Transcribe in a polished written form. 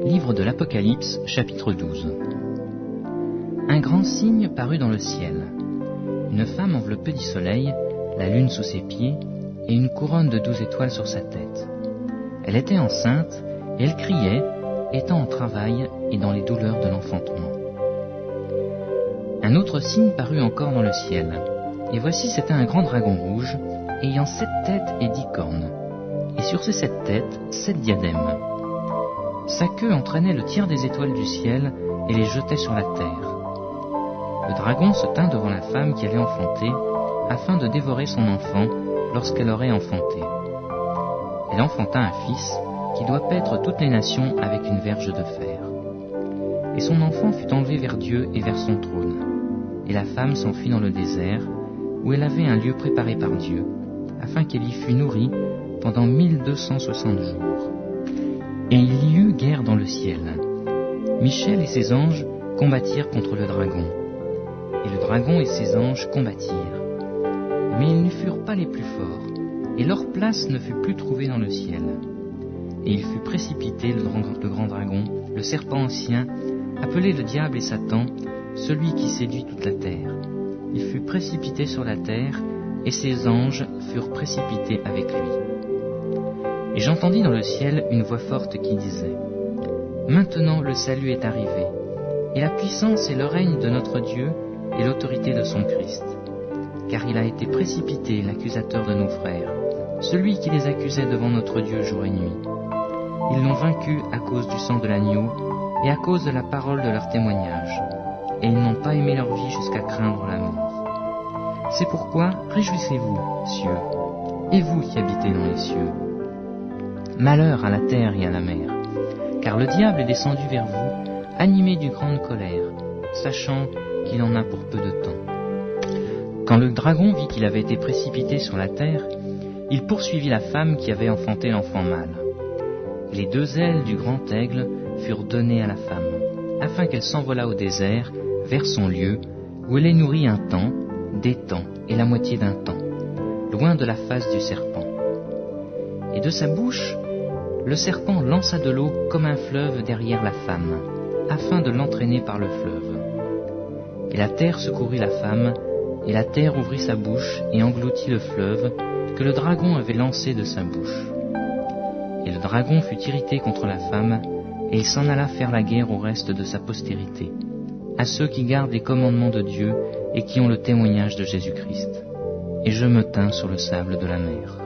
Livre de l'Apocalypse, chapitre 12. Un grand signe parut dans le ciel. Une femme enveloppée du soleil, la lune sous ses pieds, et une couronne de 12 étoiles sur sa tête. Elle était enceinte, et elle criait, étant en travail et dans les douleurs de l'enfantement. Un autre signe parut encore dans le ciel, et voici c'était un grand dragon rouge, ayant 7 têtes et 10 cornes, et sur ces 7 têtes, 7 diadèmes. Sa queue entraînait le tiers des étoiles du ciel et les jetait sur la terre. Le dragon se tint devant la femme qui allait enfanter, afin de dévorer son enfant lorsqu'elle aurait enfanté. Elle enfanta un fils qui doit paître toutes les nations avec une verge de fer. Et son enfant fut enlevé vers Dieu et vers son trône. Et la femme s'enfuit dans le désert, où elle avait un lieu préparé par Dieu, afin qu'elle y fût nourrie pendant 1260 jours. Et il y eut guerre dans le ciel. Michel et ses anges combattirent contre le dragon. Et le dragon et ses anges combattirent. Mais ils ne furent pas les plus forts, et leur place ne fut plus trouvée dans le ciel. Et il fut précipité, le grand dragon, le serpent ancien, appelé le diable et Satan, celui qui séduit toute la terre. Il fut précipité sur la terre, et ses anges furent précipités avec lui. Et j'entendis dans le ciel une voix forte qui disait : Maintenant le salut est arrivé, et la puissance et le règne de notre Dieu et l'autorité de son Christ. Car il a été précipité, l'accusateur de nos frères, celui qui les accusait devant notre Dieu jour et nuit. Ils l'ont vaincu à cause du sang de l'agneau et à cause de la parole de leur témoignage, et ils n'ont pas aimé leur vie jusqu'à craindre la mort. C'est pourquoi réjouissez-vous, cieux, et vous qui habitez dans les cieux. Malheur à la terre et à la mer, car le diable est descendu vers vous, animé d'une grande colère, sachant qu'il en a pour peu de temps. Quand le dragon vit qu'il avait été précipité sur la terre, il poursuivit la femme qui avait enfanté l'enfant mâle. Et les 2 ailes du grand aigle furent données à la femme, afin qu'elle s'envolât au désert, vers son lieu, où elle est nourrie un temps, des temps et la moitié d'un temps, loin de la face du serpent. Et de sa bouche, le serpent lança de l'eau comme un fleuve derrière la femme, afin de l'entraîner par le fleuve. Et la terre secourut la femme, et la terre ouvrit sa bouche et engloutit le fleuve que le dragon avait lancé de sa bouche. Et le dragon fut irrité contre la femme, et il s'en alla faire la guerre au reste de sa postérité, à ceux qui gardent les commandements de Dieu et qui ont le témoignage de Jésus-Christ. Et je me tins sur le sable de la mer.